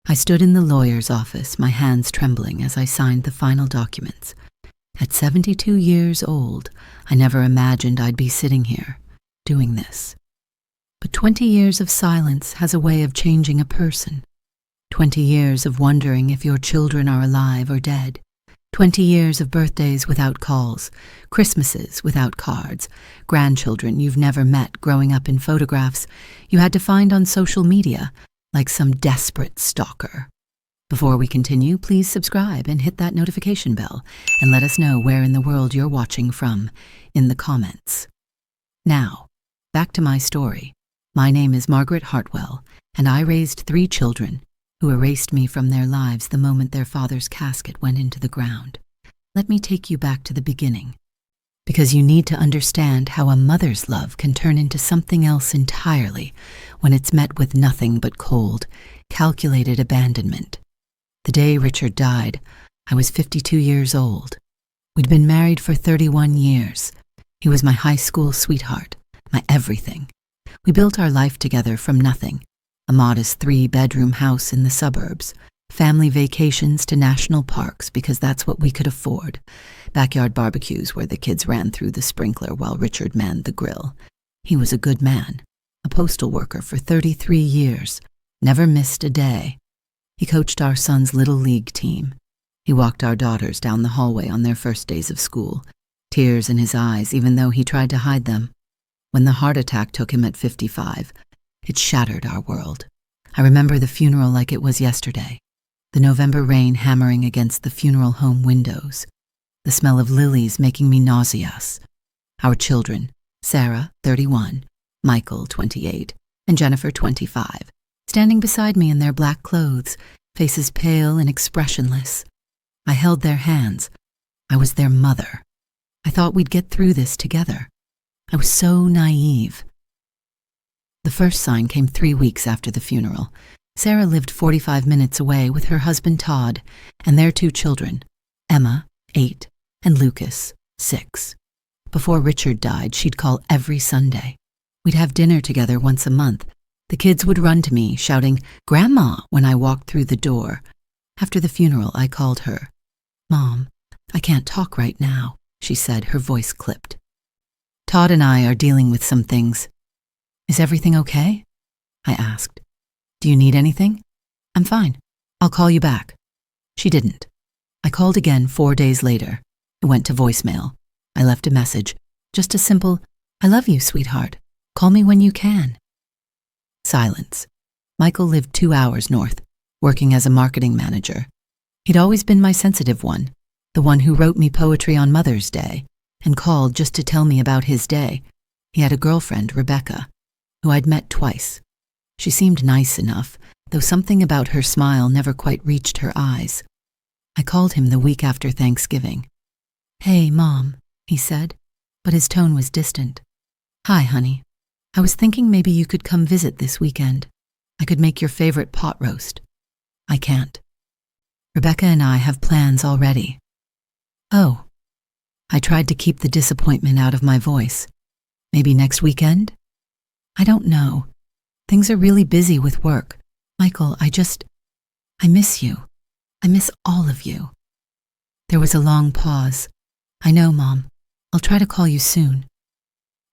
I stood in the lawyer's office, my hands trembling as I signed the final documents. At 72 years old, I never imagined I'd be sitting here, doing this. But 20 years of silence has a way of changing a person. 20 years of wondering if your children are alive or dead. 20 years of birthdays without calls, Christmases without cards, grandchildren you've never met growing up in photographs you had to find on social media like some desperate stalker. Before we continue, please subscribe and hit that notification bell and let us know where in the world you're watching from in the comments. Now, back to my story. My name is Margaret Hartwell, and I raised 3 children who erased me from their lives the moment their father's casket went into the ground. Let me take you back to the beginning, because you need to understand how a mother's love can turn into something else entirely when it's met with nothing but cold, calculated abandonment. The day Richard died, I was 52 years old. We'd been married for 31 years. He was my high school sweetheart, my everything. We built our life together from nothing. A modest 3-bedroom house in the suburbs, family vacations to national parks because that's what we could afford, backyard barbecues where the kids ran through the sprinkler while Richard manned the grill. He was a good man, a postal worker for 33 years, never missed a day. He coached our son's little league team. He walked our daughters down the hallway on their first days of school, tears in his eyes even though he tried to hide them. When the heart attack took him at 55, it shattered our world. I remember the funeral like it was yesterday, the November rain hammering against the funeral home windows, the smell of lilies making me nauseous. Our children, Sarah, 31, Michael, 28, and Jennifer, 25, standing beside me in their black clothes, faces pale and expressionless. I held their hands. I was their mother. I thought we'd get through this together. I was so naive. The first sign came 3 weeks after the funeral. Sarah lived 45 minutes away with her husband Todd and their 2 children, Emma, 8, and Lucas, 6. Before Richard died, she'd call every Sunday. We'd have dinner together once a month. The kids would run to me, shouting, "Grandma," when I walked through the door. After the funeral, I called her. "Mom, I can't talk right now," she said, her voice clipped. "Todd and I are dealing with some things." "Is everything okay?" I asked. "Do you need anything?" "I'm fine. I'll call you back." She didn't. I called again 4 days later. It went to voicemail. I left a message, just a simple, "I love you, sweetheart. Call me when you can." Silence. Michael lived 2 hours north, working as a marketing manager. He'd always been my sensitive one, the one who wrote me poetry on Mother's Day and called just to tell me about his day. He had a girlfriend, Rebecca, who I'd met twice. She seemed nice enough, though something about her smile never quite reached her eyes. I called him the week after Thanksgiving. "Hey, Mom," he said, but his tone was distant. "Hi, honey. I was thinking maybe you could come visit this weekend. I could make your favorite pot roast." "I can't. Rebecca and I have plans already." "Oh." I tried to keep the disappointment out of my voice. "Maybe next weekend?" "I don't know. Things are really busy with work. Michael, I miss you. I miss all of you." There was a long pause. "I know, Mom. I'll try to call you soon."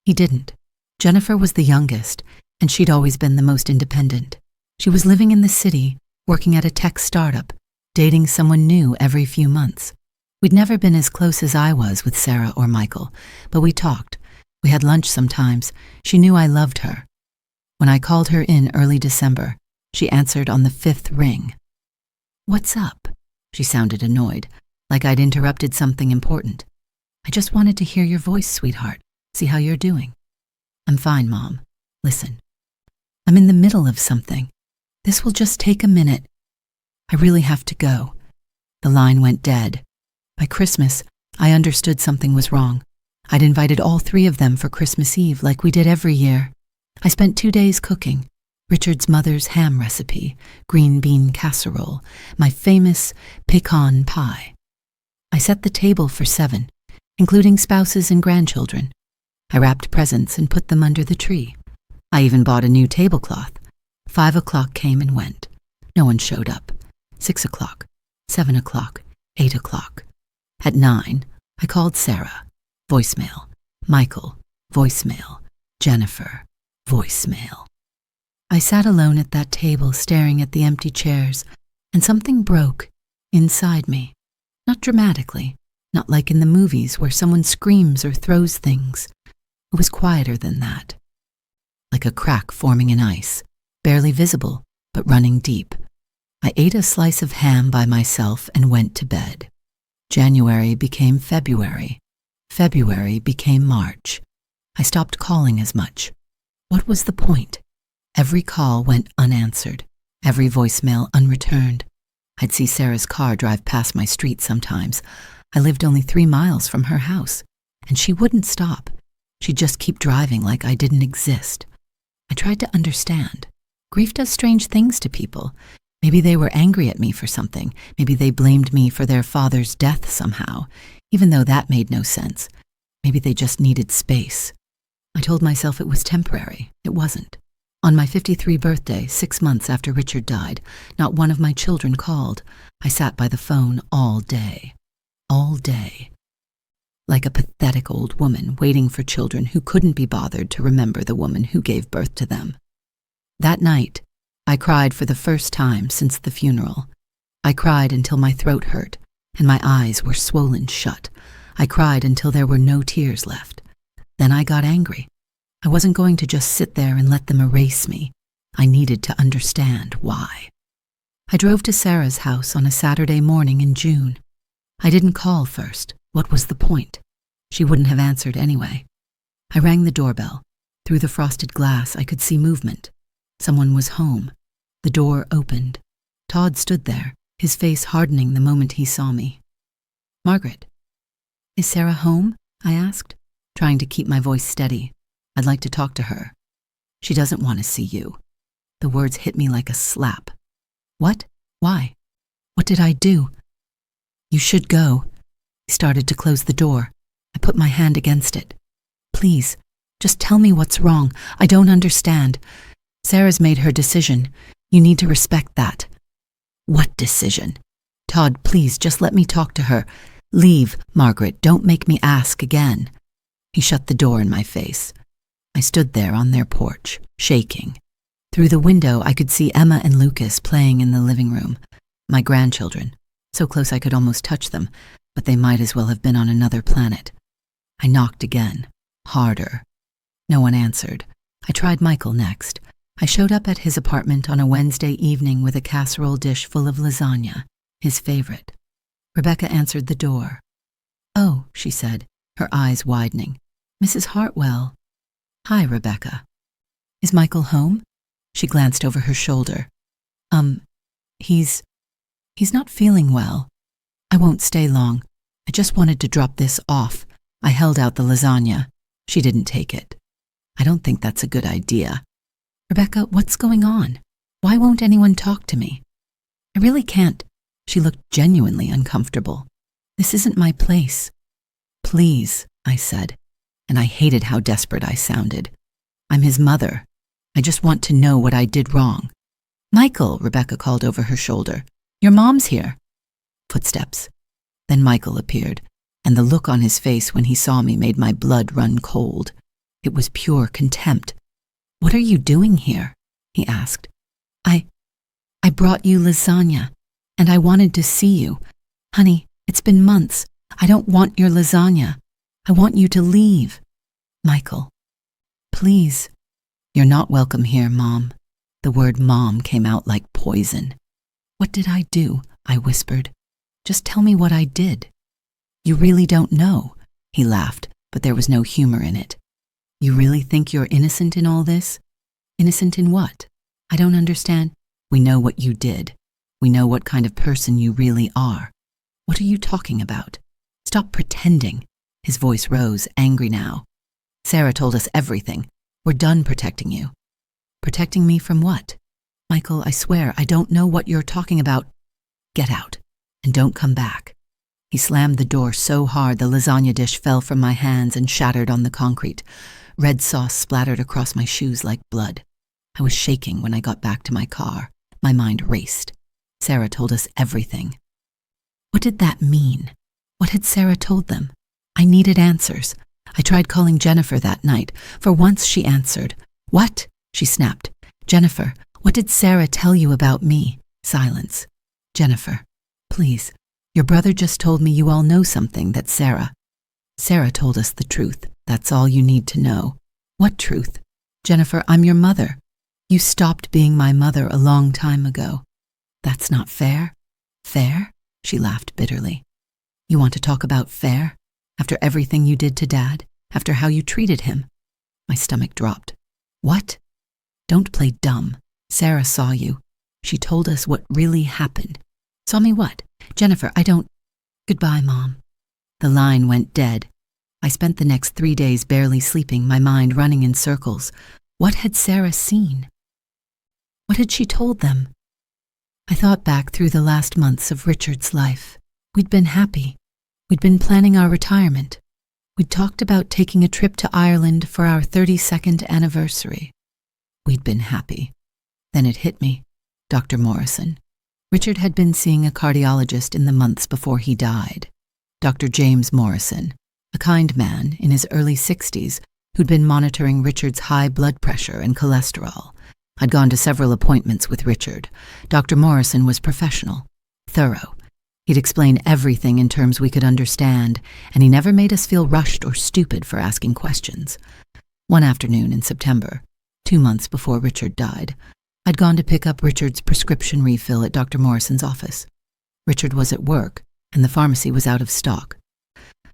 He didn't. Jennifer was the youngest, and she'd always been the most independent. She was living in the city, working at a tech startup, dating someone new every few months. We'd never been as close as I was with Sarah or Michael, but we talked. We had lunch sometimes. She knew I loved her. When I called her in early December, she answered on the 5th ring. "What's up?" She sounded annoyed, like I'd interrupted something important. "I just wanted to hear your voice, sweetheart. See how you're doing." "I'm fine, Mom. Listen, I'm in the middle of something. This will just take a minute. I really have to go." The line went dead. By Christmas, I understood something was wrong. I'd invited all 3 of them for Christmas Eve like we did every year. I spent 2 days cooking. Richard's mother's ham recipe, green bean casserole, my famous pecan pie. I set the table for 7, including spouses and grandchildren. I wrapped presents and put them under the tree. I even bought a new tablecloth. 5 o'clock came and went. No one showed up. 6 o'clock, 7 o'clock, 8 o'clock. At 9, I called Sarah. Voicemail. Michael. Voicemail. Jennifer. Voicemail. I sat alone at that table staring at the empty chairs, and something broke inside me. Not dramatically, not like in the movies where someone screams or throws things. It was quieter than that. Like a crack forming in ice, barely visible, but running deep. I ate a slice of ham by myself and went to bed. January became February. February became March. I stopped calling as much. What was the point? Every call went unanswered, every voicemail unreturned. I'd see Sarah's car drive past my street sometimes. I lived only 3 miles from her house, and she wouldn't stop. She'd just keep driving like I didn't exist. I tried to understand. Grief does strange things to people. Maybe they were angry at me for something. Maybe they blamed me for their father's death somehow, even though that made no sense. Maybe they just needed space. I told myself it was temporary. It wasn't. On my 53rd birthday, 6 months after Richard died, not one of my children called. I sat by the phone all day. All day. Like a pathetic old woman waiting for children who couldn't be bothered to remember the woman who gave birth to them. That night, I cried for the first time since the funeral. I cried until my throat hurt and my eyes were swollen shut. I cried until there were no tears left. Then I got angry. I wasn't going to just sit there and let them erase me. I needed to understand why. I drove to Sarah's house on a Saturday morning in June. I didn't call first. What was the point? She wouldn't have answered anyway. I rang the doorbell. Through the frosted glass, I could see movement. Someone was home. The door opened. Todd stood there, his face hardening the moment he saw me. "Margaret." "Is Sarah home?" I asked, trying to keep my voice steady. "I'd like to talk to her." "She doesn't want to see you." The words hit me like a slap. "What? Why? What did I do?" "You should go." He started to close the door. I put my hand against it. "Please, just tell me what's wrong. I don't understand. Sarah's made her decision. You need to respect that." "What decision?" "Todd, please, just let me talk to her. Leave, Margaret. Don't make me ask again." He shut the door in my face. I stood there on their porch, shaking. Through the window, I could see Emma and Lucas playing in the living room. My grandchildren. So close I could almost touch them, but they might as well have been on another planet. I knocked again, harder. No one answered. I tried Michael next. I showed up at his apartment on a Wednesday evening with a casserole dish full of lasagna, his favorite. Rebecca answered the door. "Oh," she said, her eyes widening. "Mrs. Hartwell." "Hi, Rebecca." "Is Michael home?" She glanced over her shoulder. He's not feeling well. I won't stay long. I just wanted to drop this off." I held out the lasagna. She didn't take it. "I don't think that's a good idea." "Rebecca, what's going on? Why won't anyone talk to me?" "I really can't." She looked genuinely uncomfortable. "This isn't my place." "Please," I said, and I hated how desperate I sounded. "I'm his mother. I just want to know what I did wrong." "Michael," Rebecca called over her shoulder. "Your mom's here." Footsteps. Then Michael appeared, and the look on his face when he saw me made my blood run cold. It was pure contempt. "What are you doing here?" he asked. I brought you lasagna, and I wanted to see you. Honey, it's been months. I don't want your lasagna. I want you to leave." "Michael, please." "You're not welcome here, Mom." The word Mom came out like poison. "What did I do?" I whispered. "Just tell me what I did." "You really don't know." He laughed, but there was no humor in it. "You really think you're innocent in all this?" "Innocent in what?" "I don't understand." "We know what you did. We know what kind of person you really are." "What are you talking about?" "Stop pretending." His voice rose, angry now. "Sarah told us everything. We're done protecting you." "Protecting me from what?" "Michael, I swear, I don't know what you're talking about." "Get out, and don't come back." He slammed the door so hard the lasagna dish fell from my hands and shattered on the concrete. Red sauce splattered across my shoes like blood. I was shaking when I got back to my car. My mind raced. Sarah told us everything. What did that mean? What had Sarah told them? I needed answers. I tried calling Jennifer that night. For once she answered. What? She snapped. Jennifer, what did Sarah tell you about me? Silence. Jennifer, please. Your brother just told me you all know something that Sarah told us the truth. That's all you need to know. What truth? Jennifer, I'm your mother. You stopped being my mother a long time ago. That's not fair. Fair? She laughed bitterly. You want to talk about fair? After everything you did to Dad? After how you treated him? My stomach dropped. What? Don't play dumb. Sarah saw you. She told us what really happened. Saw me what? Jennifer, I don't... Goodbye, Mom. The line went dead. I spent the next 3 days barely sleeping, my mind running in circles. What had Sarah seen? What had she told them? I thought back through the last months of Richard's life. We'd been happy. We'd been planning our retirement. We'd talked about taking a trip to Ireland for our 32nd anniversary. We'd been happy. Then it hit me. Dr. Morrison. Richard had been seeing a cardiologist in the months before he died. Dr. James Morrison, a kind man in his early 60s who'd been monitoring Richard's high blood pressure and cholesterol. I'd gone to several appointments with Richard. Dr. Morrison was professional, thorough. He'd explain everything in terms we could understand, and he never made us feel rushed or stupid for asking questions. One afternoon in September, 2 months before Richard died, I'd gone to pick up Richard's prescription refill at Dr. Morrison's office. Richard was at work, and the pharmacy was out of stock.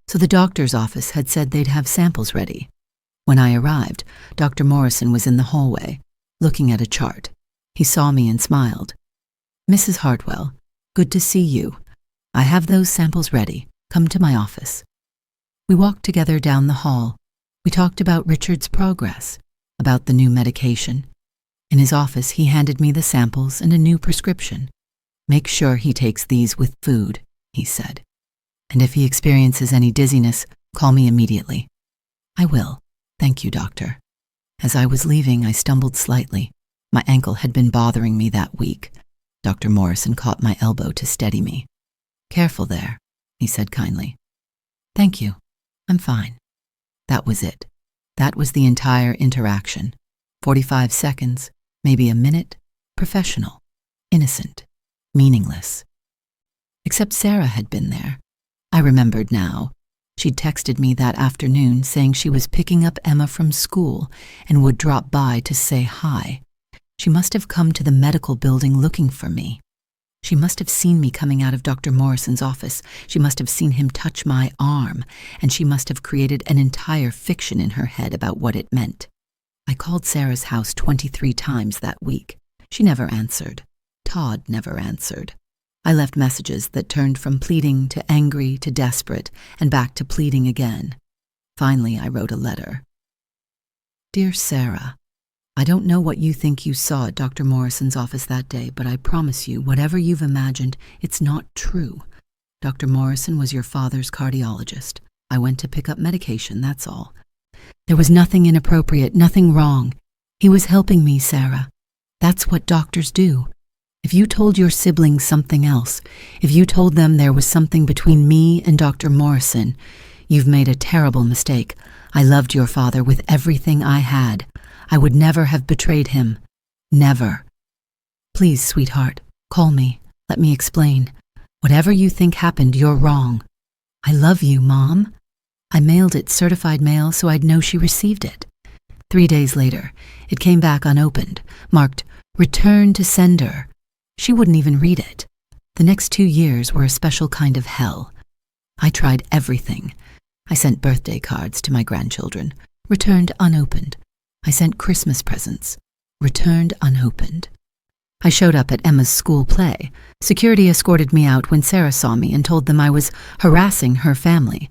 So the doctor's office had said they'd have samples ready. When I arrived, Dr. Morrison was in the hallway, looking at a chart. He saw me and smiled. Mrs. Hartwell, good to see you. I have those samples ready. Come to my office. We walked together down the hall. We talked about Richard's progress, about the new medication. In his office, he handed me the samples and a new prescription. Make sure he takes these with food, he said. And if he experiences any dizziness, call me immediately. I will. Thank you, doctor. As I was leaving, I stumbled slightly. My ankle had been bothering me that week. Dr. Morrison caught my elbow to steady me. Careful there, he said kindly. Thank you. I'm fine. That was it. That was the entire interaction. 45 seconds, maybe a minute, professional, innocent, meaningless. Except Sarah had been there. I remembered now. She'd texted me that afternoon saying she was picking up Emma from school and would drop by to say hi. She must have come to the medical building looking for me. She must have seen me coming out of Dr. Morrison's office. She must have seen him touch my arm, and she must have created an entire fiction in her head about what it meant. I called Sarah's house 23 times that week. She never answered. Todd never answered. I left messages that turned from pleading to angry to desperate and back to pleading again. Finally, I wrote a letter. Dear Sarah, I don't know what you think you saw at Dr. Morrison's office that day, but I promise you, whatever you've imagined, it's not true. Dr. Morrison was your father's cardiologist. I went to pick up medication, that's all. There was nothing inappropriate, nothing wrong. He was helping me, Sarah. That's what doctors do. If you told your siblings something else, if you told them there was something between me and Dr. Morrison, you've made a terrible mistake. I loved your father with everything I had. I would never have betrayed him. Never. Please, sweetheart, call me. Let me explain. Whatever you think happened, you're wrong. I love you, Mom. I mailed it certified mail so I'd know she received it. 3 days later, it came back unopened, marked, Return to Sender. She wouldn't even read it. The next 2 years were a special kind of hell. I tried everything. I sent birthday cards to my grandchildren, returned unopened. I sent Christmas presents, returned unopened. I showed up at Emma's school play. Security escorted me out when Sarah saw me and told them I was harassing her family.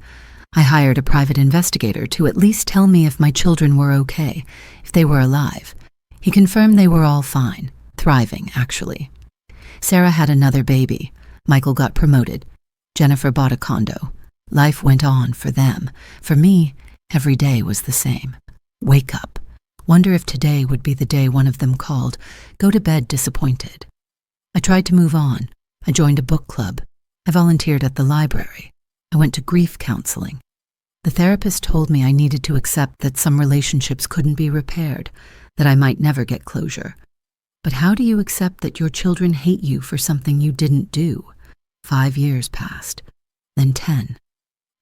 I hired a private investigator to at least tell me if my children were okay, if they were alive. He confirmed they were all fine, thriving, actually. Sarah had another baby. Michael got promoted. Jennifer bought a condo. Life went on for them. For me, every day was the same. Wake up. Wonder if today would be the day one of them called. Go to bed disappointed. I tried to move on. I joined a book club. I volunteered at the library. I went to grief counseling. The therapist told me I needed to accept that some relationships couldn't be repaired, that I might never get closure. But how do you accept that your children hate you for something you didn't do? 5 years passed, then 10,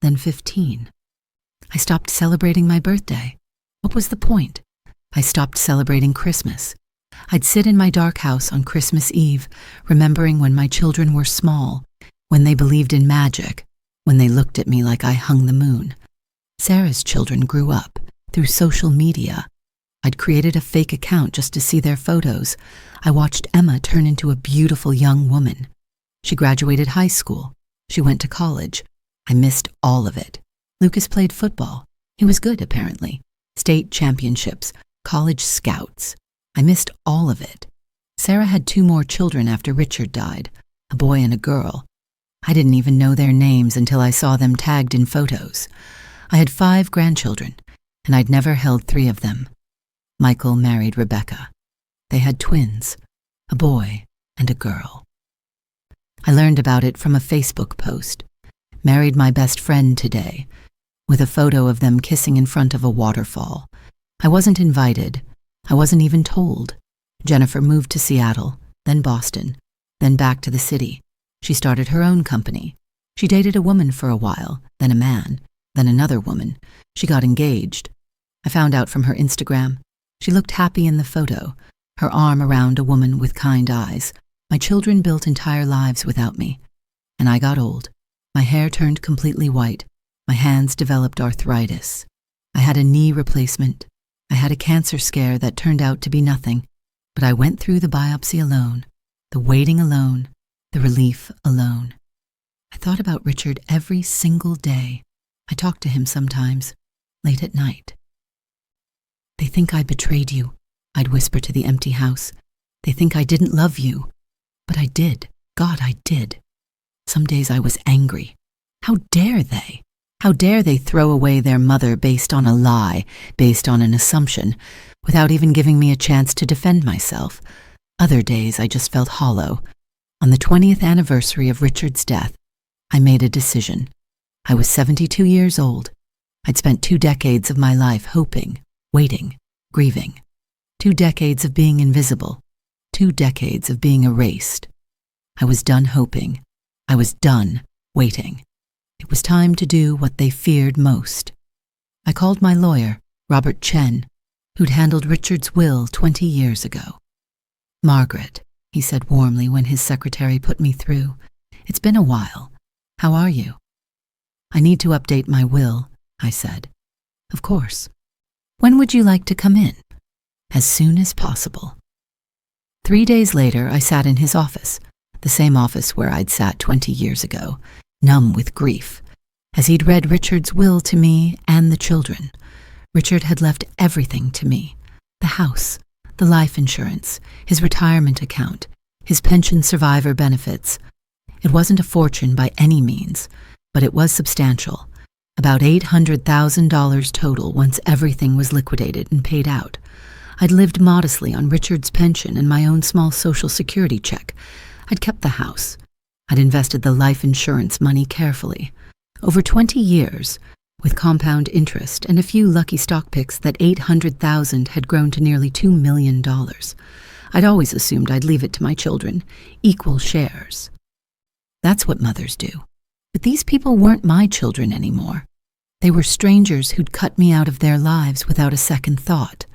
then 15. I stopped celebrating my birthday. What was the point? I stopped celebrating Christmas. I'd sit in my dark house on Christmas Eve, remembering when my children were small, when they believed in magic, when they looked at me like I hung the moon. Sarah's children grew up through social media. I'd created a fake account just to see their photos. I watched Emma turn into a beautiful young woman. She graduated high school. She went to college. I missed all of it. Lucas played football. He was good, apparently. State championships, college scouts. I missed all of it. Sarah had 2 more children after Richard died, a boy and a girl. I didn't even know their names until I saw them tagged in photos. I had 5 grandchildren, and I'd never held 3 of them. Michael married Rebecca. They had twins, a boy and a girl. I learned about it from a Facebook post. Married my best friend today, with a photo of them kissing in front of a waterfall. I wasn't invited. I wasn't even told. Jennifer moved to Seattle, then Boston, then back to the city. She started her own company. She dated a woman for a while, then a man, then another woman. She got engaged. I found out from her Instagram. She looked happy in the photo, her arm around a woman with kind eyes. My children built entire lives without me. And I got old. My hair turned completely white. My hands developed arthritis. I had a knee replacement. I had a cancer scare that turned out to be nothing. But I went through the biopsy alone, the waiting alone, the relief alone. I thought about Richard every single day. I talked to him sometimes, late at night. They think I betrayed you, I'd whisper to the empty house. They think I didn't love you. But I did. God, I did. Some days I was angry. How dare they? How dare they throw away their mother based on a lie, based on an assumption, without even giving me a chance to defend myself? Other days I just felt hollow. On the 20th anniversary of Richard's death, I made a decision. I was 72 years old. I'd spent 2 decades of my life hoping, waiting, grieving. 2 decades of being invisible. 2 decades of being erased. I was done hoping. I was done waiting. It was time to do what they feared most. I called my lawyer, Robert Chen, who'd handled Richard's will 20 years ago. "Margaret," he said warmly when his secretary put me through. "It's been a while. How are you?" "I need to update my will," I said. "Of course. When would you like to come in?" "As soon as possible." 3 days later, I sat in his office, the same office where I'd sat 20 years ago, numb with grief, as he'd read Richard's will to me and the children. Richard had left everything to me: the house, the life insurance, his retirement account, his pension survivor benefits. It wasn't a fortune by any means, but it was substantial, about $800,000 total once everything was liquidated and paid out. I'd lived modestly on Richard's pension and my own small Social Security check. I'd kept the house. I'd invested the life insurance money carefully. Over 20 years, with compound interest and a few lucky stock picks, that $800,000 had grown to nearly $2 million. I'd always assumed I'd leave it to my children, equal shares. That's what mothers do. But these people weren't my children anymore. They were strangers who'd cut me out of their lives without a second thought.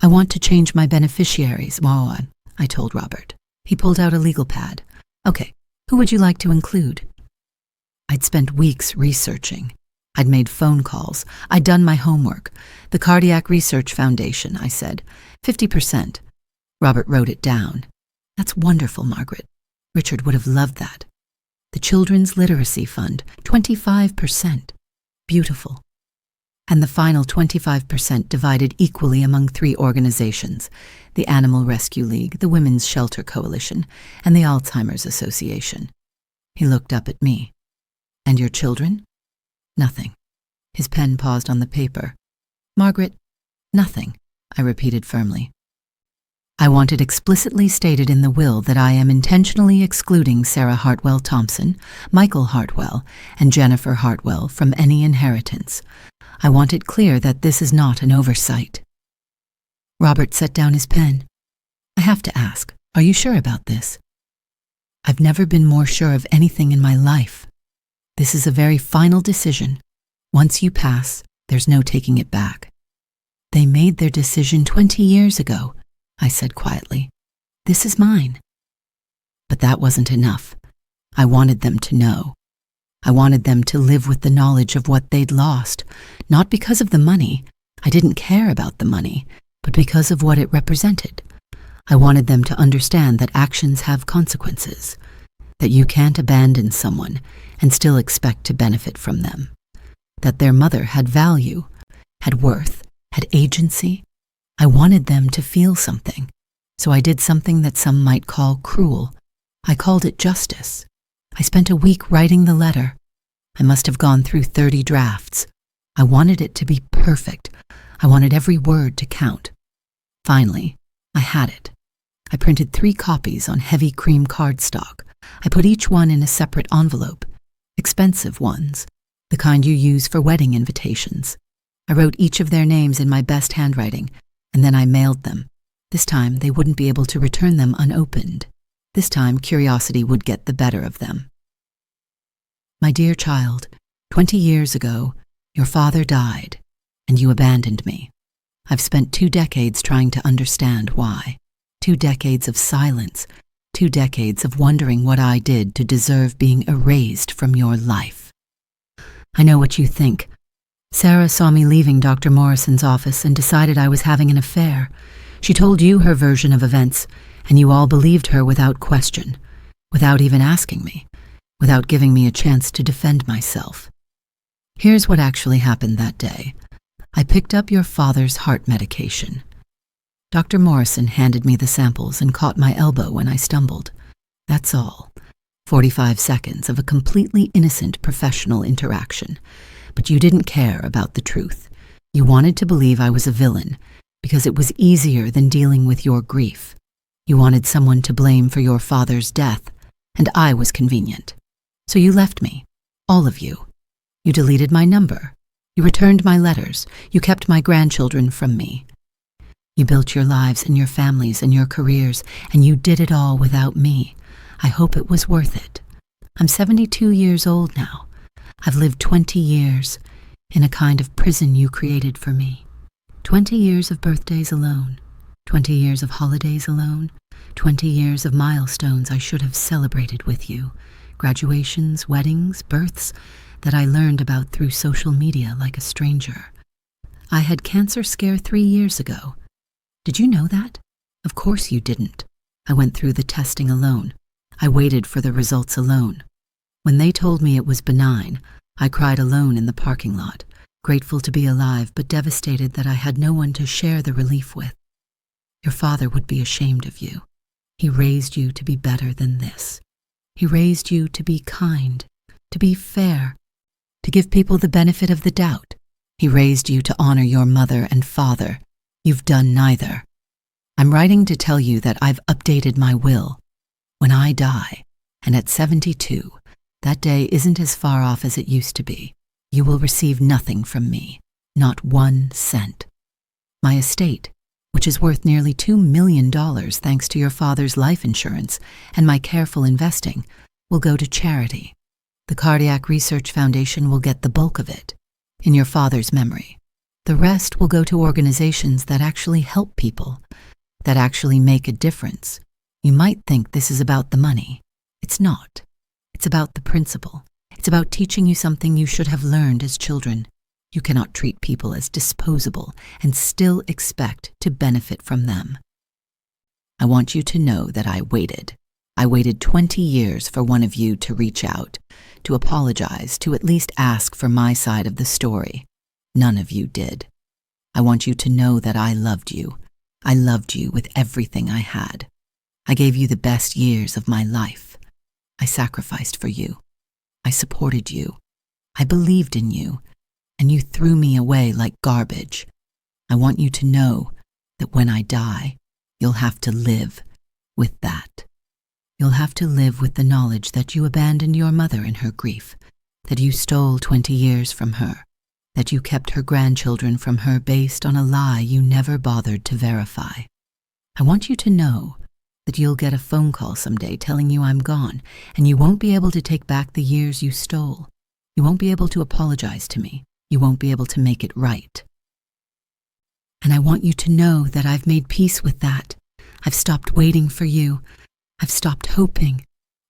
"I want to change my beneficiaries, Mawan," I told Robert. He pulled out a legal pad. "Okay, who would you like to include?" I'd spent weeks researching. I'd made phone calls. I'd done my homework. "The Cardiac Research Foundation," I said. 50%. Robert wrote it down. "That's wonderful, Margaret. Richard would have loved that." "The Children's Literacy Fund, 25%. Beautiful." And the final 25% divided equally among 3 organizations: the Animal Rescue League, the Women's Shelter Coalition, and the Alzheimer's Association. He looked up at me. "And your children?" "Nothing." His pen paused on the paper. "Margaret, nothing," I repeated firmly. I want it explicitly stated in the will that I am intentionally excluding Sarah Hartwell Thompson, Michael Hartwell, and Jennifer Hartwell from any inheritance. I want it clear that this is not an oversight." Robert set down his pen. "I have to ask, are you sure about this?" "I've never been more sure of anything in my life. This is a very final decision. Once you pass, there's no taking it back." "They made their decision 20 years ago," I said quietly. "This is mine." But that wasn't enough. I wanted them to know. I wanted them to live with the knowledge of what they'd lost, not because of the money. I didn't care about the money, but because of what it represented. I wanted them to understand that actions have consequences, that you can't abandon someone and still expect to benefit from them, that their mother had value, had worth, had agency. I wanted them to feel something, so I did something that some might call cruel. I called it justice. I spent a week writing the letter. I must have gone through 30 drafts. I wanted it to be perfect. I wanted every word to count. Finally, I had it. I printed 3 copies on heavy cream cardstock. I put each one in a separate envelope, expensive ones, the kind you use for wedding invitations. I wrote each of their names in my best handwriting, and then I mailed them. This time, they wouldn't be able to return them unopened. This time, curiosity would get the better of them. "My dear child, 20 years ago, your father died, and you abandoned me. I've spent 2 decades trying to understand why. 2 decades of silence, 2 decades of wondering what I did to deserve being erased from your life. I know what you think. Sarah saw me leaving Dr. Morrison's office and decided I was having an affair. She told you her version of events, and you all believed her without question, without even asking me, without giving me a chance to defend myself. Here's what actually happened that day. I picked up your father's heart medication. Dr. Morrison handed me the samples and caught my elbow when I stumbled. That's all. 45 seconds of a completely innocent professional interaction. But you didn't care about the truth. You wanted to believe I was a villain because it was easier than dealing with your grief. You wanted someone to blame for your father's death, and I was convenient. So you left me, all of you. You deleted my number. You returned my letters. You kept my grandchildren from me. You built your lives and your families and your careers, and you did it all without me. I hope it was worth it. I'm 72 years old now. I've lived 20 years in a kind of prison you created for me. 20 years of birthdays alone. 20 years of holidays alone. 20 years of milestones I should have celebrated with you. Graduations, weddings, births that I learned about through social media like a stranger. I had cancer scare 3 years ago. Did you know that? Of course you didn't. I went through the testing alone. I waited for the results alone. When they told me it was benign, I cried alone in the parking lot, grateful to be alive but devastated that I had no one to share the relief with. Your father would be ashamed of you. He raised you to be better than this. He raised you to be kind, to be fair, to give people the benefit of the doubt. He raised you to honor your mother and father. You've done neither. I'm writing to tell you that I've updated my will. When I die, and at 72, that day isn't as far off as it used to be, you will receive nothing from me, not 1 cent. My estate, which is worth nearly $2 million thanks to your father's life insurance and my careful investing, will go to charity. The Cardiac Research Foundation will get the bulk of it, in your father's memory. The rest will go to organizations that actually help people, that actually make a difference. You might think this is about the money. It's not. It's about the principle. It's about teaching you something you should have learned as children. You cannot treat people as disposable and still expect to benefit from them. I want you to know that I waited. I waited 20 years for one of you to reach out, to apologize, to at least ask for my side of the story. None of you did. I want you to know that I loved you. I loved you with everything I had. I gave you the best years of my life. I sacrificed for you. I supported you. I believed in you, and you threw me away like garbage. I want you to know that when I die, You'll have to live with that. You'll have to live with the knowledge that you abandoned your mother in her grief, that you stole 20 years from her, that you kept her grandchildren from her based on a lie you never bothered to verify. I want you to know that you'll get a phone call someday telling you I'm gone, and you won't be able to take back the years you stole. You won't be able to apologize to me. You won't be able to make it right. And I want you to know that I've made peace with that. I've stopped waiting for you. I've stopped hoping.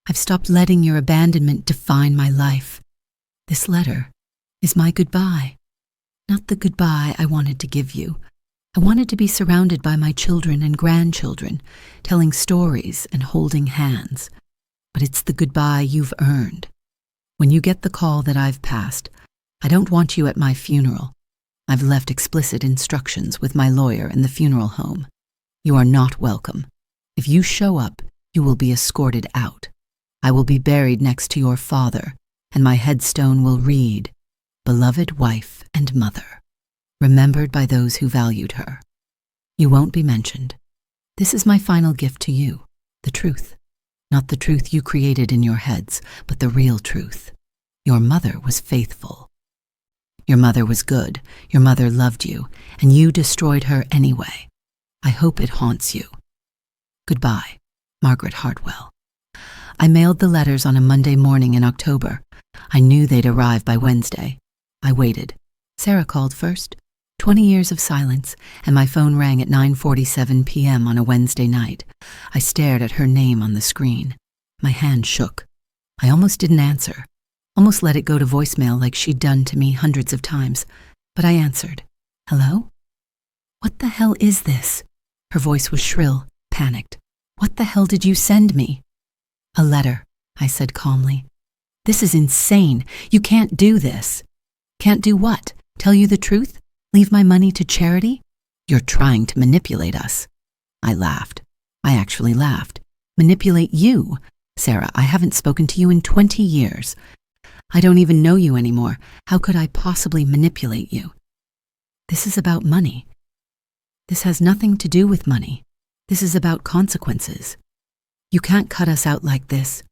I've stopped letting your abandonment define my life. This letter is my goodbye, not the goodbye I wanted to give you. I wanted to be surrounded by my children and grandchildren, telling stories and holding hands. But it's the goodbye you've earned. When you get the call that I've passed, I don't want you at my funeral. I've left explicit instructions with my lawyer in the funeral home. You are not welcome. If you show up, you will be escorted out. I will be buried next to your father, and my headstone will read, "Beloved wife and mother, remembered by those who valued her." You won't be mentioned. This is my final gift to you, the truth. Not the truth you created in your heads, but the real truth. Your mother was faithful. Your mother was good. Your mother loved you, and you destroyed her anyway. I hope it haunts you. Goodbye, Margaret Hartwell. I mailed the letters on a Monday morning in October. I knew they'd arrive by Wednesday. I waited. Sarah called first. 20 years of silence, and my phone rang at 9:47 p.m. on a Wednesday night. I stared at her name on the screen. My hand shook. I almost didn't answer, almost let it go to voicemail like she'd done to me hundreds of times. But I answered. "Hello? What the hell is this?" Her voice was shrill, panicked. "What the hell did you send me?" "A letter," I said calmly. "This is insane. You can't do this." "Can't do what? Tell you the truth? Leave my money to charity? You're trying to manipulate us." I laughed. I actually laughed. "Manipulate you? Sarah, I haven't spoken to you in 20 years. I don't even know you anymore. How could I possibly manipulate you? This is about money. This has nothing to do with money. This is about consequences. You can't cut us out like this.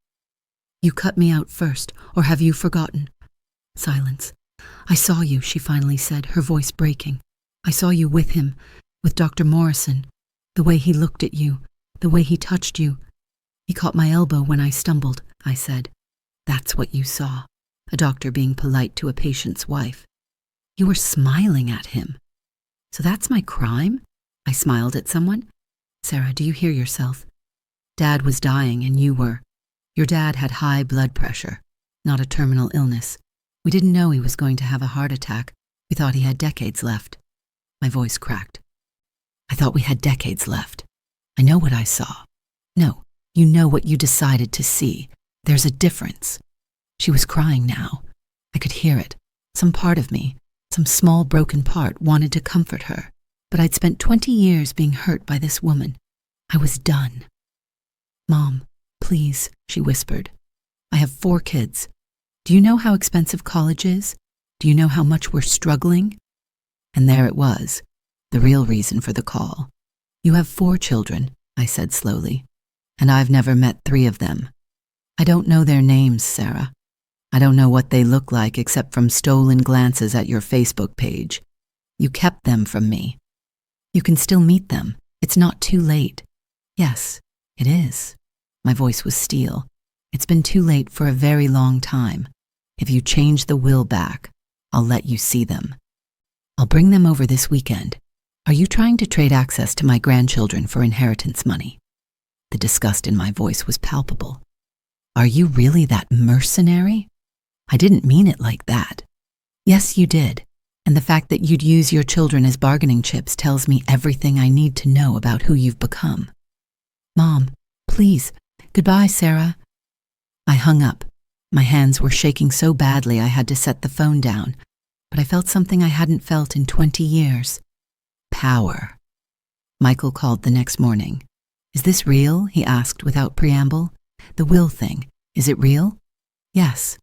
You cut me out first, or have you forgotten?" Silence. "I saw you," she finally said, her voice breaking. "I saw you with him, with Dr. Morrison. The way he looked at you, the way he touched you. He caught my elbow when I stumbled," I said. "That's what you saw, a doctor being polite to a patient's wife. You were smiling at him. So that's my crime? I smiled at someone? Sarah, do you hear yourself? Dad was dying and you were. Your dad had high blood pressure, not a terminal illness. We didn't know he was going to have a heart attack. We thought he had decades left." My voice cracked. "I thought we had decades left. I know what I saw." "No, you know what you decided to see. There's a difference." She was crying now. I could hear it. Some part of me, some small broken part, wanted to comfort her. But I'd spent 20 years being hurt by this woman. I was done. "Mom, please," she whispered. "I have 4 kids. Do you know how expensive college is? Do you know how much we're struggling?" And there it was, the real reason for the call. "You have 4 children," I said slowly, "and I've never met 3 of them. I don't know their names, Sarah. I don't know what they look like except from stolen glances at your Facebook page. You kept them from me. You can still meet them. It's not too late." "Yes, it is." My voice was steel. "It's been too late for a very long time. If you change the will back, I'll let you see them. I'll bring them over this weekend. Are you trying to trade access to my grandchildren for inheritance money?" The disgust in my voice was palpable. "Are you really that mercenary?" "I didn't mean it like that." "Yes, you did. And the fact that you'd use your children as bargaining chips tells me everything I need to know about who you've become." "Mom, please. Goodbye, Sarah." I hung up. My hands were shaking so badly I had to set the phone down, but I felt something I hadn't felt in 20 years. Power. Michael called the next morning. "Is this real?" he asked without preamble. "The will thing, is it real?" "Yes."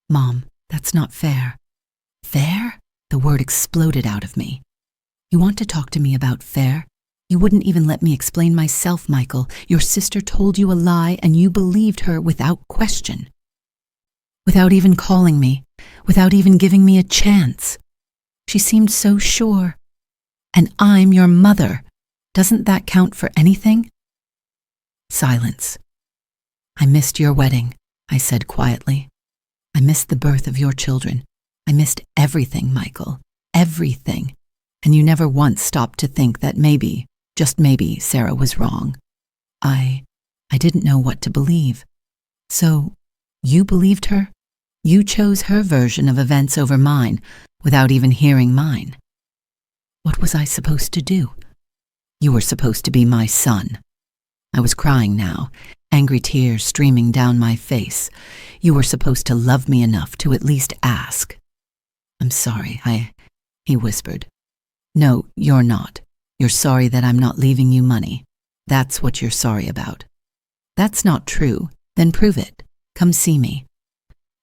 "Mom, that's not fair." "Fair?" The word exploded out of me. "You want to talk to me about fair? You wouldn't even let me explain myself, Michael. Your sister told you a lie and you believed her without question. Without even calling me, without even giving me a chance. She seemed so sure. And I'm your mother. Doesn't that count for anything? Silence. I missed your wedding, I said quietly. I missed the birth of your children. I missed everything, Michael. Everything. And you never once stopped to think that maybe, just maybe, Sarah was wrong. I didn't know what to believe. So, you believed her? You chose her version of events over mine, without even hearing mine. What was I supposed to do? You were supposed to be my son. I was crying now, angry tears streaming down my face. You were supposed to love me enough to at least ask. I'm sorry, he whispered. No, you're not. You're sorry that I'm not leaving you money. That's what you're sorry about. That's not true. Then prove it. Come see me.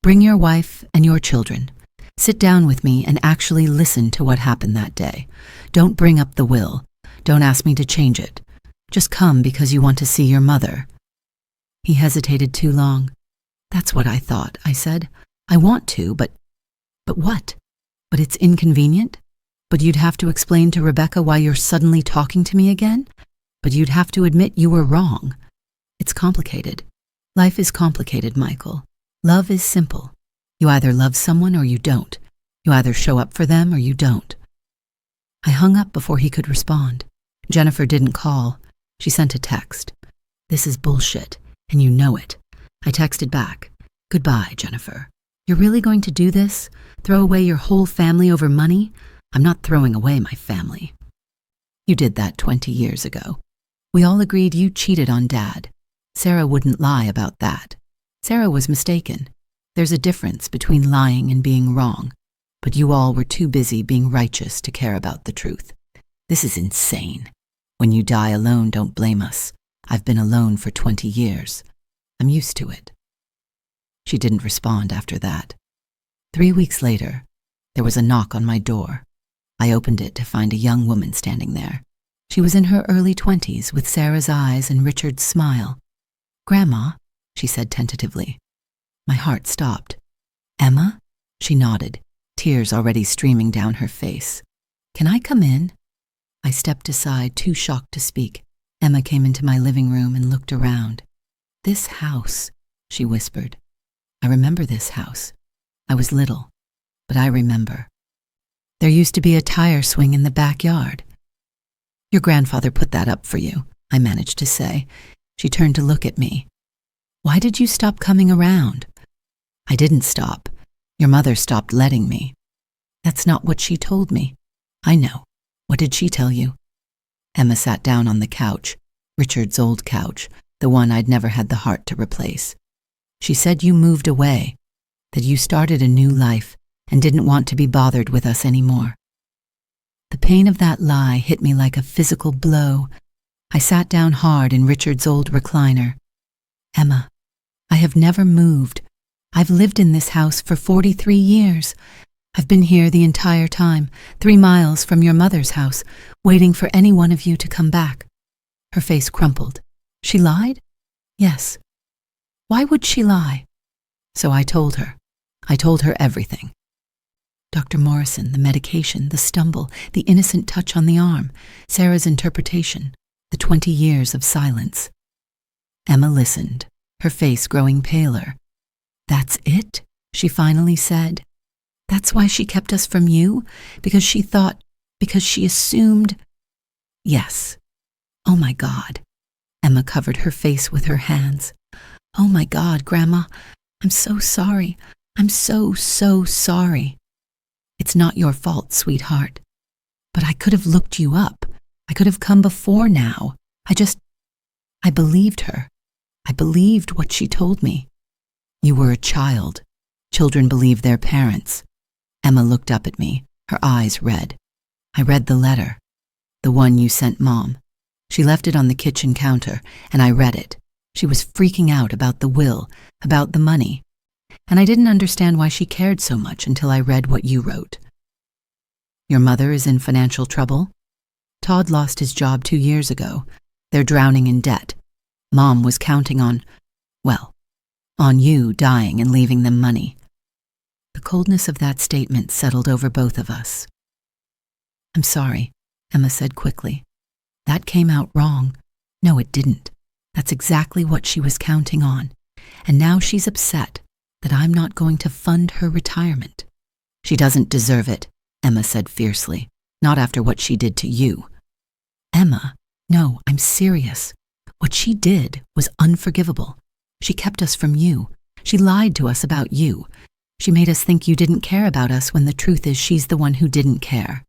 Bring your wife and your children. Sit down with me and actually listen to what happened that day. Don't bring up the will. Don't ask me to change it. Just come because you want to see your mother. He hesitated too long. That's what I thought, I said. I want to, but what? But it's inconvenient? But you'd have to explain to Rebecca why you're suddenly talking to me again? But you'd have to admit you were wrong. It's complicated. Life is complicated, Michael. Love is simple. You either love someone or you don't. You either show up for them or you don't. I hung up before he could respond. Jennifer didn't call. She sent a text. This is bullshit, and you know it. I texted back. Goodbye, Jennifer. You're really going to do this? Throw away your whole family over money? I'm not throwing away my family. You did that 20 years ago. We all agreed you cheated on Dad. Sarah wouldn't lie about that. Sarah was mistaken. There's a difference between lying and being wrong, but you all were too busy being righteous to care about the truth. This is insane. When you die alone, don't blame us. I've been alone for 20 years. I'm used to it. She didn't respond after that. 3 weeks later, there was a knock on my door. I opened it to find a young woman standing there. She was in her early 20s with Sarah's eyes and Richard's smile. Grandma, she said tentatively. My heart stopped. Emma? She nodded, tears already streaming down her face. Can I come in? I stepped aside, too shocked to speak. Emma came into my living room and looked around. This house, she whispered. I remember this house. I was little, but I remember. There used to be a tire swing in the backyard. Your grandfather put that up for you, I managed to say. She turned to look at me. Why did you stop coming around? I didn't stop. Your mother stopped letting me. That's not what she told me. I know. What did she tell you? Emma sat down on the couch, Richard's old couch, the one I'd never had the heart to replace. She said you moved away, that you started a new life and didn't want to be bothered with us anymore. The pain of that lie hit me like a physical blow. I sat down hard in Richard's old recliner. Emma, I have never moved. I've lived in this house for 43 years. I've been here the entire time, 3 miles from your mother's house, waiting for any one of you to come back. Her face crumpled. She lied? Yes. Why would she lie? So I told her. I told her everything. Dr. Morrison, the medication, the stumble, the innocent touch on the arm, Sarah's interpretation, the 20 years of silence. Emma listened, her face growing paler. That's it? She finally said. That's why she kept us from you? Because she assumed... Yes. Oh my God. Emma covered her face with her hands. Oh my God, Grandma. I'm so sorry. I'm so sorry. It's not your fault, sweetheart. But I could have looked you up. I could have come before now. I believed her. I believed what she told me. You were a child. Children believe their parents. Emma looked up at me, her eyes red. I read the letter, the one you sent Mom. She left it on the kitchen counter, and I read it. She was freaking out about the will, about the money. And I didn't understand why she cared so much until I read what you wrote. Your mother is in financial trouble? Todd lost his job 2 years ago. They're drowning in debt. Mom was counting on, well, on you dying and leaving them money. The coldness of that statement settled over both of us. I'm sorry, Emma said quickly. That came out wrong. No, it didn't. That's exactly what she was counting on. And now she's upset that I'm not going to fund her retirement. She doesn't deserve it, Emma said fiercely. Not after what she did to you. Emma, no, I'm serious. What she did was unforgivable. She kept us from you. She lied to us about you. She made us think you didn't care about us when the truth is she's the one who didn't care.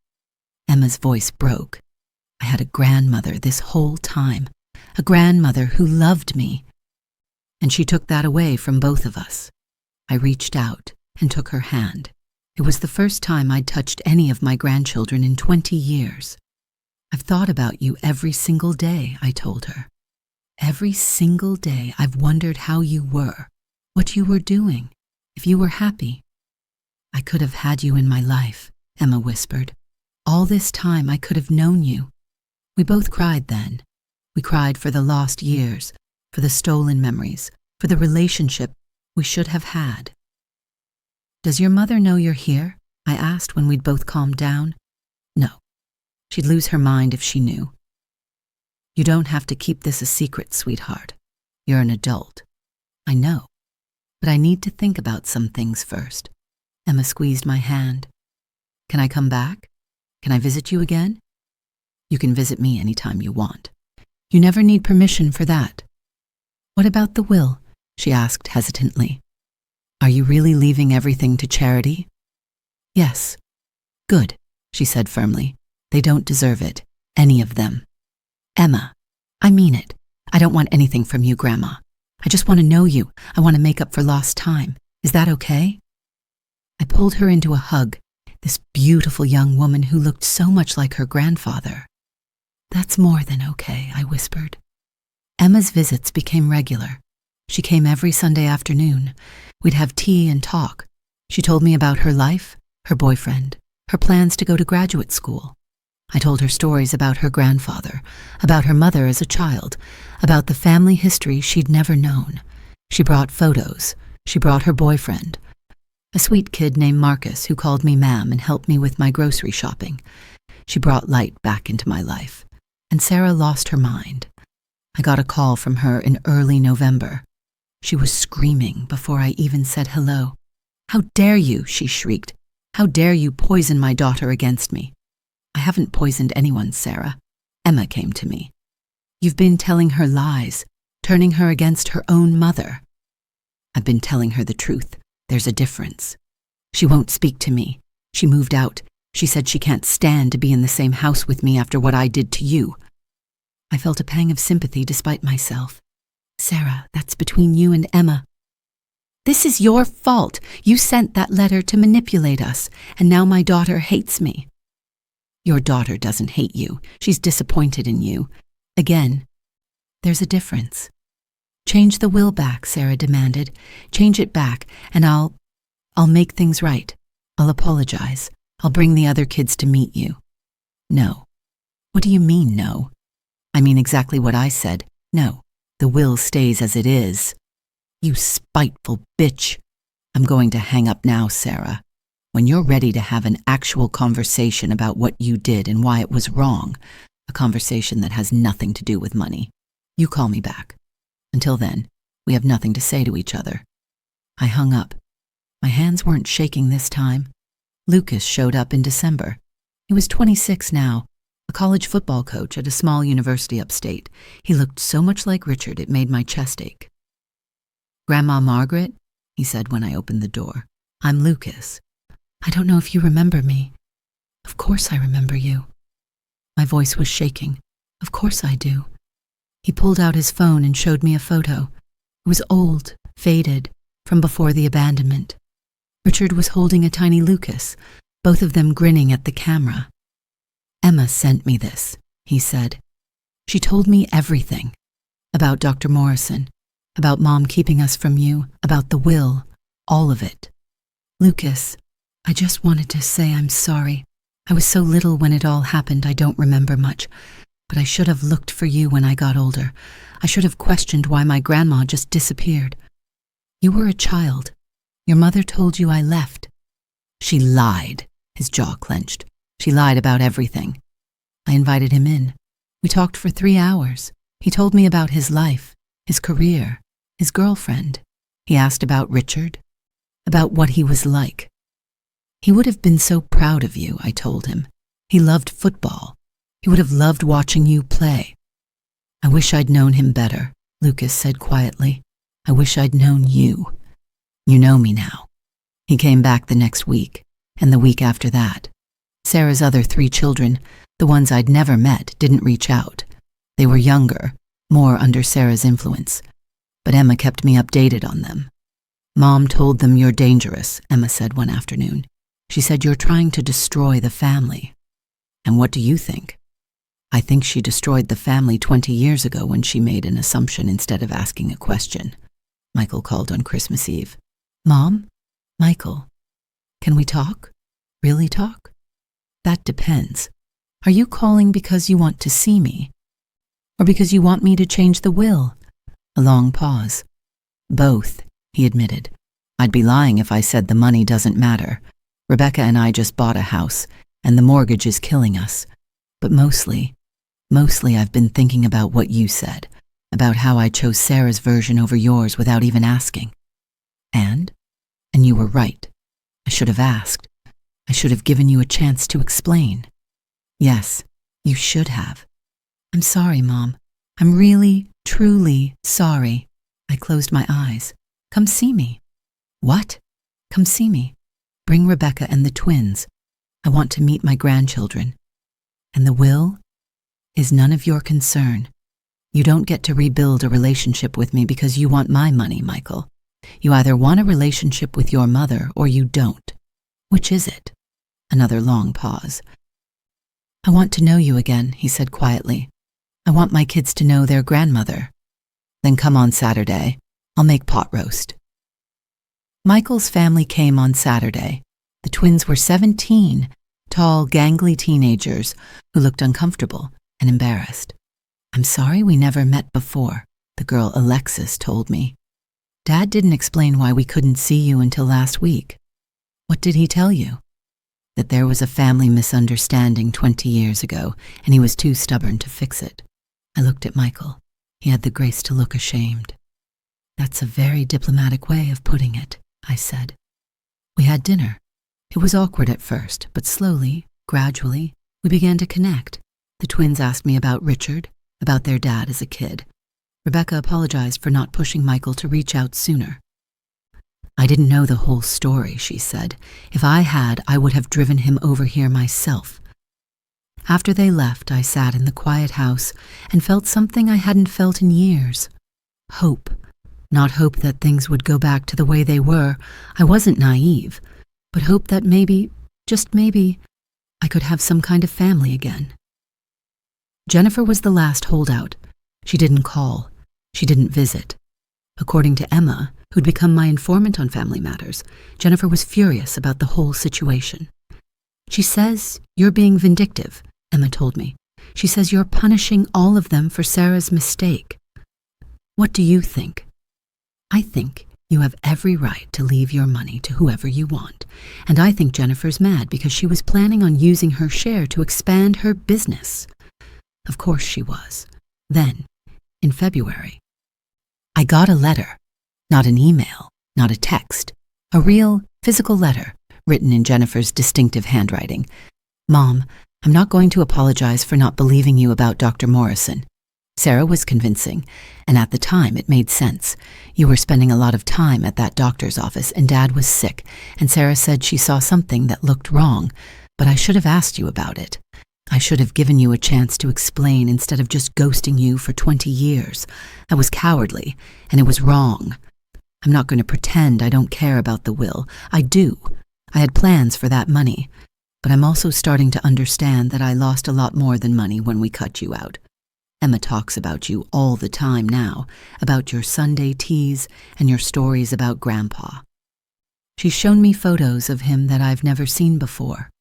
Emma's voice broke. I had a grandmother this whole time. A grandmother who loved me. And she took that away from both of us. I reached out and took her hand. It was the first time I'd touched any of my grandchildren in 20 years. I've thought about you every single day, I told her. Every single day I've wondered how you were, what you were doing, if you were happy. I could have had you in my life, Emma whispered. All this time I could have known you. We both cried then. We cried for the lost years, for the stolen memories, for the relationship we should have had. Does your mother know you're here? I asked when we'd both calmed down. No. She'd lose her mind if she knew. You don't have to keep this a secret, sweetheart. You're an adult. I know. But I need to think about some things first. Emma squeezed my hand. Can I come back? Can I visit you again? You can visit me anytime you want. You never need permission for that. What about the will? She asked hesitantly. Are you really leaving everything to charity? Yes. Good, she said firmly. They don't deserve it, any of them. Emma, I mean it. I don't want anything from you, Grandma. I just want to know you. I want to make up for lost time. Is that okay? I pulled her into a hug, this beautiful young woman who looked so much like her grandfather. That's more than okay, I whispered. Emma's visits became regular. She came every Sunday afternoon. We'd have tea and talk. She told me about her life, her boyfriend, her plans to go to graduate school. I told her stories about her grandfather, about her mother as a child, about the family history she'd never known. She brought photos. She brought her boyfriend, a sweet kid named Marcus who called me ma'am and helped me with my grocery shopping. She brought light back into my life. And Sarah lost her mind. I got a call from her in early November. She was screaming before I even said hello. How dare you, she shrieked. How dare you poison my daughter against me? I haven't poisoned anyone, Sarah. Emma came to me. You've been telling her lies, turning her against her own mother. I've been telling her the truth. There's a difference. She won't speak to me. She moved out. She said she can't stand to be in the same house with me after what I did to you. I felt a pang of sympathy despite myself. Sarah, that's between you and Emma. This is your fault. You sent that letter to manipulate us, and now my daughter hates me. Your daughter doesn't hate you. She's disappointed in you. Again, there's a difference. Change the will back, Sarah demanded. Change it back, and I'll make things right. I'll apologize. I'll bring the other kids to meet you. No. What do you mean, no? I mean exactly what I said. No. The will stays as it is. You spiteful bitch. I'm going to hang up now, Sarah. When you're ready to have an actual conversation about what you did and why it was wrong, a conversation that has nothing to do with money, you call me back. Until then, we have nothing to say to each other. I hung up. My hands weren't shaking this time. Lucas showed up in December. He was 26 now, a college football coach at a small university upstate. He looked so much like Richard it made my chest ache. Grandma Margaret, he said when I opened the door. I'm Lucas. I don't know if you remember me. Of course I remember you. My voice was shaking. Of course I do. He pulled out his phone and showed me a photo. It was old, faded, from before the abandonment. Richard was holding a tiny Lucas, both of them grinning at the camera. Emma sent me this, he said. She told me everything. About Dr. Morrison, about Mom keeping us from you, about the will, all of it. Lucas, I just wanted to say I'm sorry. I was so little when it all happened, I don't remember much. But I should have looked for you when I got older. I should have questioned why my grandma just disappeared. You were a child. Your mother told you I left. She lied. His jaw clenched. She lied about everything. I invited him in. We talked for 3 hours. He told me about his life, his career, his girlfriend. He asked about Richard, about what he was like. He would have been so proud of you, I told him. He loved football. He would have loved watching you play. I wish I'd known him better, Lucas said quietly. I wish I'd known you. You know me now. He came back the next week, and the week after that. Sarah's other 3 children, the ones I'd never met, didn't reach out. They were younger, more under Sarah's influence. But Emma kept me updated on them. Mom told them you're dangerous, Emma said one afternoon. She said you're trying to destroy the family. And what do you think? I think she destroyed the family 20 years ago when she made an assumption instead of asking a question. Michael called on Christmas Eve. Mom? Michael, can we talk? Really talk? That depends. Are you calling because you want to see me? Or because you want me to change the will? A long pause. Both, he admitted. I'd be lying if I said the money doesn't matter. Rebecca and I just bought a house, and the mortgage is killing us. But mostly I've been thinking about what you said, about how I chose Sarah's version over yours without even asking. And you were right. I should have asked. I should have given you a chance to explain. Yes, you should have. I'm sorry, Mom. I'm really, truly sorry. I closed my eyes. Come see me. What? Come see me. Bring Rebecca and the twins. I want to meet my grandchildren. And the will is none of your concern. You don't get to rebuild a relationship with me because you want my money, Michael. You either want a relationship with your mother or you don't. Which is it? Another long pause. I want to know you again, he said quietly. I want my kids to know their grandmother. Then come on Saturday. I'll make pot roast. Michael's family came on Saturday. The twins were 17, tall, gangly teenagers who looked uncomfortable and embarrassed. I'm sorry we never met before, the girl Alexis told me. Dad didn't explain why we couldn't see you until last week. What did he tell you? That there was a family misunderstanding 20 years ago, and he was too stubborn to fix it. I looked at Michael. He had the grace to look ashamed. That's a very diplomatic way of putting it, I said. We had dinner. It was awkward at first, but slowly, gradually, we began to connect. The twins asked me about Richard, about their dad as a kid. Rebecca apologized for not pushing Michael to reach out sooner. I didn't know the whole story, she said. If I had, I would have driven him over here myself. After they left, I sat in the quiet house and felt something I hadn't felt in years. Hope. Not hope that things would go back to the way they were. I wasn't naive, but hope that maybe, just maybe, I could have some kind of family again. Jennifer was the last holdout. She didn't call. She didn't visit. According to Emma, who'd become my informant on family matters, Jennifer was furious about the whole situation. She says, you're being vindictive, Emma told me. She says you're punishing all of them for Sarah's mistake. What do you think? I think you have every right to leave your money to whoever you want, and I think Jennifer's mad because she was planning on using her share to expand her business. Of course she was. Then, in February, I got a letter, not an email, not a text, a real, physical letter written in Jennifer's distinctive handwriting. Mom, I'm not going to apologize for not believing you about Dr. Morrison. Sarah was convincing, and at the time it made sense. You were spending a lot of time at that doctor's office, and Dad was sick, and Sarah said she saw something that looked wrong, but I should have asked you about it. I should have given you a chance to explain instead of just ghosting you for 20 years. I was cowardly, and it was wrong. I'm not going to pretend I don't care about the will. I do. I had plans for that money, but I'm also starting to understand that I lost a lot more than money when we cut you out. Emma talks about you all the time now, about your Sunday teas and your stories about Grandpa. She's shown me photos of him that I've never seen before.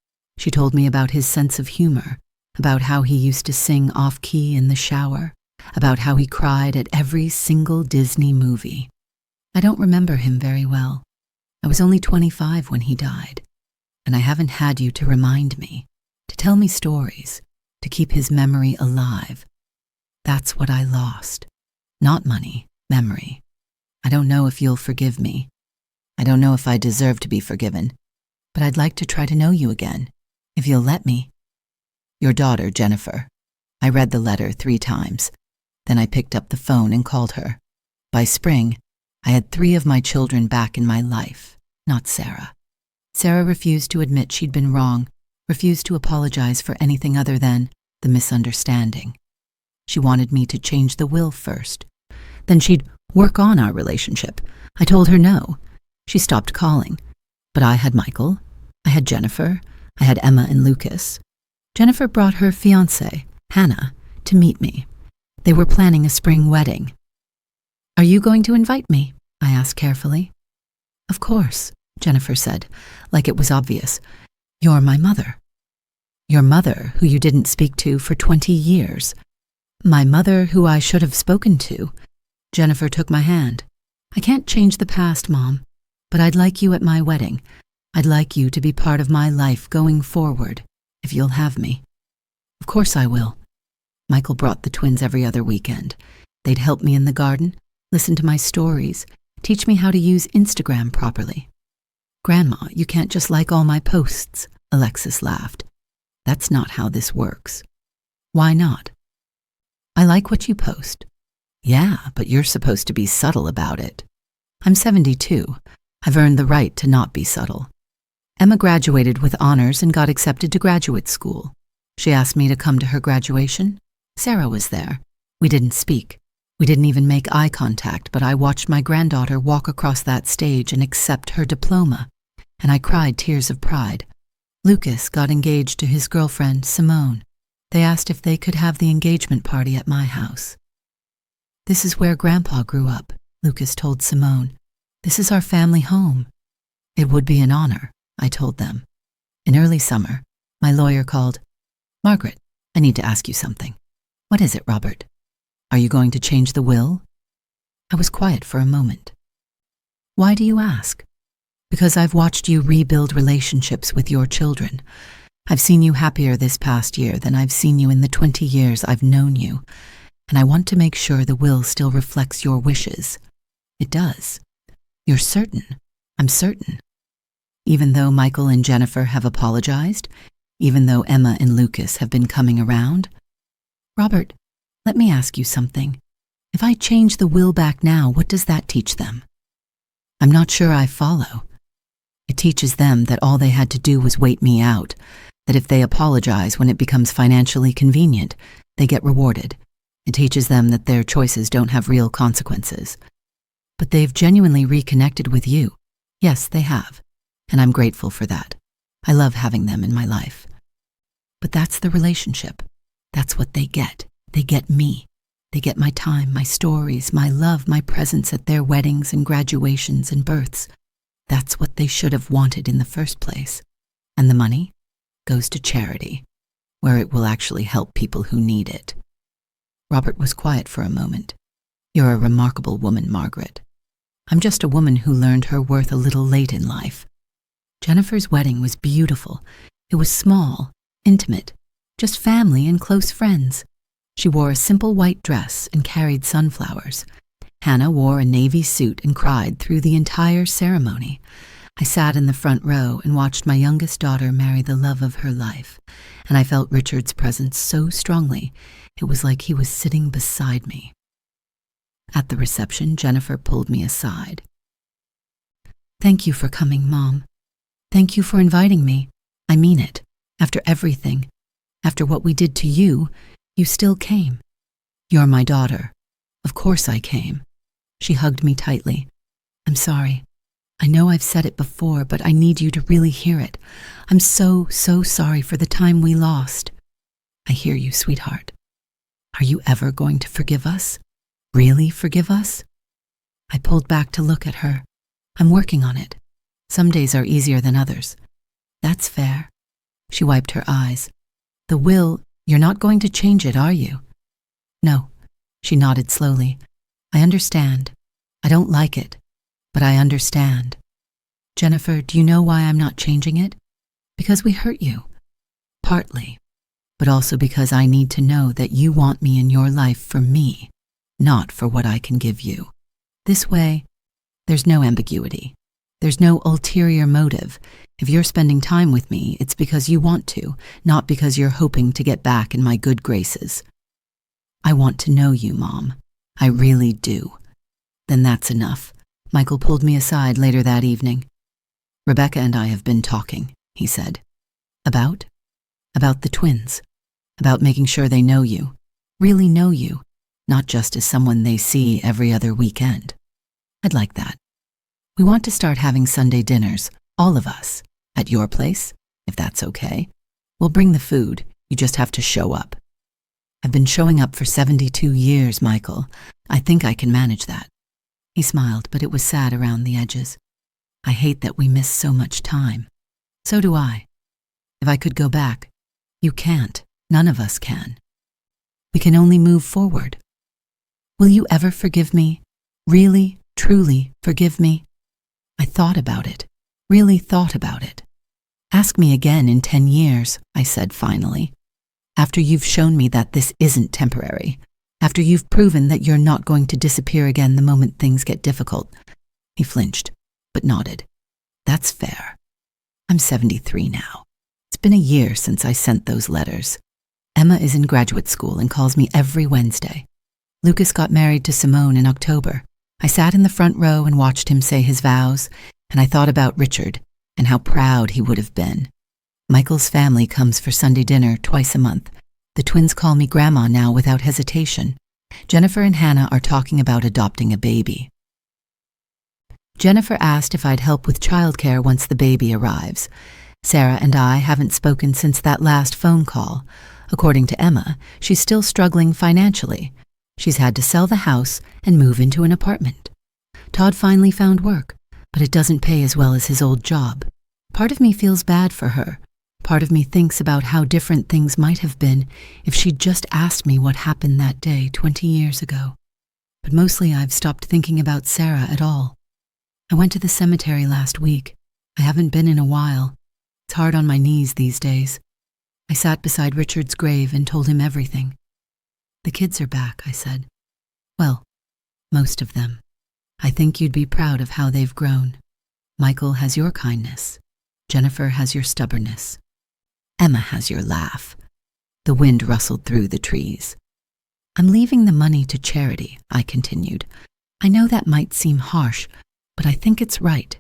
She told me about his sense of humor, about how he used to sing off-key in the shower, about how he cried at every single Disney movie. I don't remember him very well. I was only 25 when he died, and I haven't had you to remind me, to tell me stories, to keep his memory alive. That's what I lost. Not money, memory. I don't know if you'll forgive me. I don't know if I deserve to be forgiven, but I'd like to try to know you again, if you'll let me. Your daughter, Jennifer. I read the letter 3 times. Then I picked up the phone and called her. By spring, I had 3 of my children back in my life, not Sarah. Sarah refused to admit she'd been wrong, refused to apologize for anything other than the misunderstanding. She wanted me to change the will first. Then she'd work on our relationship. I told her no. She stopped calling. But I had Michael. I had Jennifer. I had Emma and Lucas. Jennifer brought her fiancé, Hannah, to meet me. They were planning a spring wedding. Are you going to invite me? I asked carefully. Of course, Jennifer said, like it was obvious. You're my mother. Your mother, who you didn't speak to for 20 years. My mother, who I should have spoken to. Jennifer took my hand. I can't change the past, Mom, but I'd like you at my wedding. I'd like you to be part of my life going forward, if you'll have me. Of course I will. Michael brought the twins every other weekend. They'd help me in the garden, listen to my stories, teach me how to use Instagram properly. Grandma, you can't just like all my posts, Alexis laughed. That's not how this works. Why not? I like what you post. Yeah, but you're supposed to be subtle about it. I'm 72. I've earned the right to not be subtle. Emma graduated with honors and got accepted to graduate school. She asked me to come to her graduation. Sarah was there. We didn't speak. We didn't even make eye contact, but I watched my granddaughter walk across that stage and accept her diploma, and I cried tears of pride. Lucas got engaged to his girlfriend, Simone. They asked if they could have the engagement party at my house. This is where Grandpa grew up, Lucas told Simone. This is our family home. It would be an honor, I told them. In early summer, my lawyer called. Margaret, I need to ask you something. What is it, Robert? Are you going to change the will? I was quiet for a moment. Why do you ask? Because I've watched you rebuild relationships with your children. I've seen you happier this past year than I've seen you in the 20 years I've known you, and I want to make sure the will still reflects your wishes. It does. You're certain. I'm certain. Even though Michael and Jennifer have apologized, even though Emma and Lucas have been coming around. Robert, let me ask you something. If I change the will back now, what does that teach them? I'm not sure I follow. It teaches them that all they had to do was wait me out, that if they apologize when it becomes financially convenient, they get rewarded. It teaches them that their choices don't have real consequences. But they've genuinely reconnected with you. Yes, they have. And I'm grateful for that. I love having them in my life. But that's the relationship. That's what they get. They get me. They get my time, my stories, my love, my presence at their weddings and graduations and births. That's what they should have wanted in the first place. And the money goes to charity, where it will actually help people who need it. Robert was quiet for a moment. You're a remarkable woman, Margaret. I'm just a woman who learned her worth a little late in life. Jennifer's wedding was beautiful. It was small, intimate, just family and close friends. She wore a simple white dress and carried sunflowers. Hannah wore a navy suit and cried through the entire ceremony. I sat in the front row and watched my youngest daughter marry the love of her life, and I felt Richard's presence so strongly, it was like he was sitting beside me. At the reception, Jennifer pulled me aside. Thank you for coming, Mom. Thank you for inviting me. I mean it. After everything, after what we did to you, you still came. You're my daughter. Of course I came. She hugged me tightly. I'm sorry. I know I've said it before, but I need you to really hear it. I'm so sorry for the time we lost. I hear you, sweetheart. Are you ever going to forgive us? Really forgive us? I pulled back to look at her. I'm working on it. Some days are easier than others. That's fair. She She wiped her eyes. The will, you're not going to change it, are you? No. She nodded slowly. I understand. I don't like it, but I understand. Jennifer, do you know why I'm not changing it? Because we hurt you. Partly, but also because I need to know that you want me in your life for me, not for what I can give you. This way, there's no ambiguity. There's no ulterior motive. If you're spending time with me, it's because you want to, not because you're hoping to get back in my good graces. I want to know you, Mom. I really do. Then that's enough. Michael pulled me aside later that evening. Rebecca and I have been talking, he said. About? About the twins. About making sure they know you. Really know you. Not just as someone they see every other weekend. I'd like that. We want to start having Sunday dinners, all of us, at your place, if that's okay. We'll bring the food. You just have to show up. I've been showing up for 72 years, Michael. I think I can manage that. He smiled, but it was sad around the edges. I hate that we miss so much time. So do I. If I could go back, you can't. None of us can. We can only move forward. Will you ever forgive me? Really, truly forgive me? I thought about it. Really thought about it. Ask me again in 10 years, I said finally. After you've shown me that this isn't temporary. After you've proven that you're not going to disappear again the moment things get difficult. He flinched, but nodded. That's fair. I'm 73 now. It's been a year since I sent those letters. Emma is in graduate school and calls me every Wednesday. Lucas got married to Simone in October. I sat in the front row and watched him say his vows, and I thought about Richard and how proud he would have been. Michael's family comes for Sunday dinner twice a month. The twins call me Grandma now without hesitation. Jennifer and Hannah are talking about adopting a baby. Jennifer asked if I'd help with childcare once the baby arrives. Sarah and I haven't spoken since that last phone call. According to Emma, she's still struggling financially. She's had to sell the house and move into an apartment. Todd finally found work, but it doesn't pay as well as his old job. Part of me feels bad for her. Part of me thinks about how different things might have been if she'd just asked me what happened that day 20 years ago. But mostly I've stopped thinking about Sarah at all. I went to the cemetery last week. I haven't been in a while. It's hard on my knees these days. I sat beside Richard's grave and told him everything. The kids are back, I said. Well, most of them. I think you'd be proud of how they've grown. Michael has your kindness. Jennifer has your stubbornness. Emma has your laugh. The wind rustled through the trees. I'm leaving the money to charity, I continued. I know that might seem harsh, but I think it's right.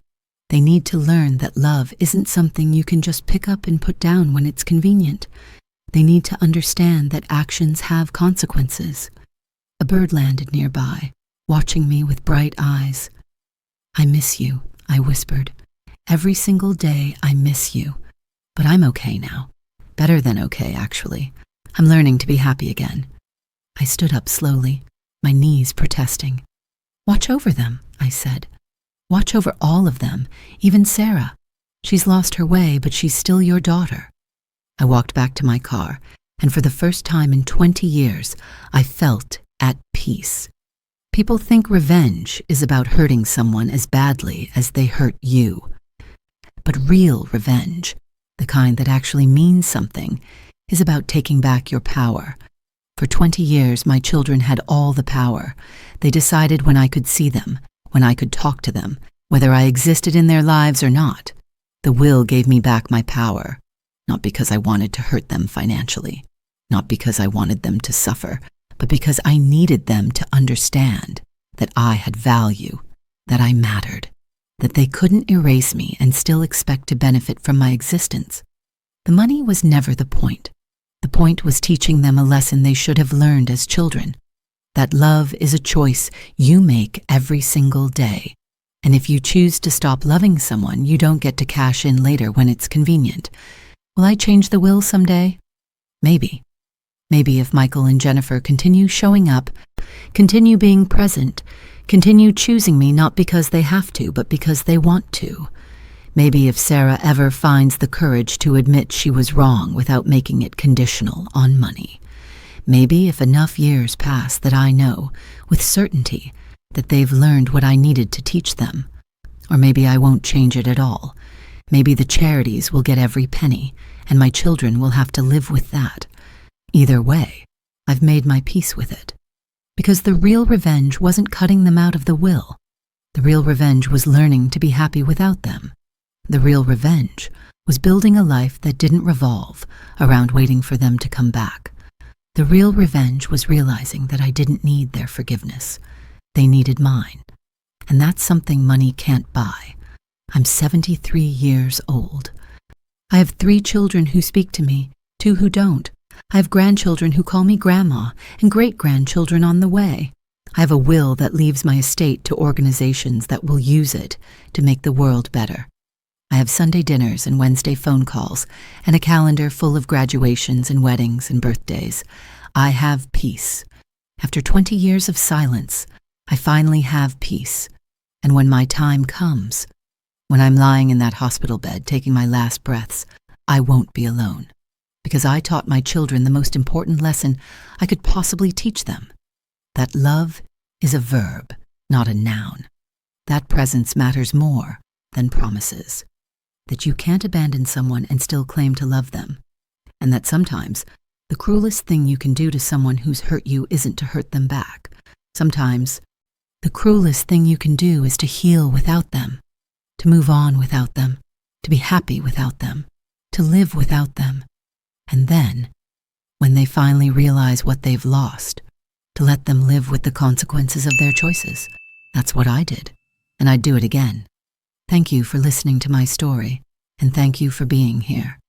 They need to learn that love isn't something you can just pick up and put down when it's convenient. They need to understand that actions have consequences. A bird landed nearby, watching me with bright eyes. I miss you, I whispered. Every single day I miss you. But I'm okay now. Better than okay, actually. I'm learning to be happy again. I stood up slowly, my knees protesting. Watch over them, I said. Watch over all of them, even Sarah. She's lost her way, but she's still your daughter. I walked back to my car, and for the first time in 20 years, I felt at peace. People think revenge is about hurting someone as badly as they hurt you. But real revenge, the kind that actually means something, is about taking back your power. For 20 years, my children had all the power. They decided when I could see them, when I could talk to them, whether I existed in their lives or not. The will gave me back my power. Not because I wanted to hurt them financially, not because I wanted them to suffer, but because I needed them to understand that I had value, that I mattered, that they couldn't erase me and still expect to benefit from my existence. The money was never the point. The point was teaching them a lesson they should have learned as children, that love is a choice you make every single day. And if you choose to stop loving someone, you don't get to cash in later when it's convenient. Will I change the will someday? Maybe. Maybe if Michael and Jennifer continue showing up, continue being present, continue choosing me not because they have to, but because they want to. Maybe if Sarah ever finds the courage to admit she was wrong without making it conditional on money. Maybe if enough years pass that I know, with certainty, that they've learned what I needed to teach them. Or maybe I won't change it at all. Maybe the charities will get every penny, and my children will have to live with that. Either way, I've made my peace with it. Because the real revenge wasn't cutting them out of the will. The real revenge was learning to be happy without them. The real revenge was building a life that didn't revolve around waiting for them to come back. The real revenge was realizing that I didn't need their forgiveness. They needed mine. And that's something money can't buy. I'm 73 years old. I have 3 children who speak to me, 2 who don't. I have grandchildren who call me grandma, and great-grandchildren on the way. I have a will that leaves my estate to organizations that will use it to make the world better. I have Sunday dinners and Wednesday phone calls, and a calendar full of graduations and weddings and birthdays. I have peace. After 20 years of silence, I finally have peace. And when my time comes, when I'm lying in that hospital bed taking my last breaths, I won't be alone. Because I taught my children the most important lesson I could possibly teach them. That love is a verb, not a noun. That presence matters more than promises. That you can't abandon someone and still claim to love them. And that sometimes the cruelest thing you can do to someone who's hurt you isn't to hurt them back. Sometimes the cruelest thing you can do is to heal without them, to move on without them, to be happy without them, to live without them. And then, when they finally realize what they've lost, to let them live with the consequences of their choices. That's what I did, and I'd do it again. Thank you for listening to my story, and thank you for being here.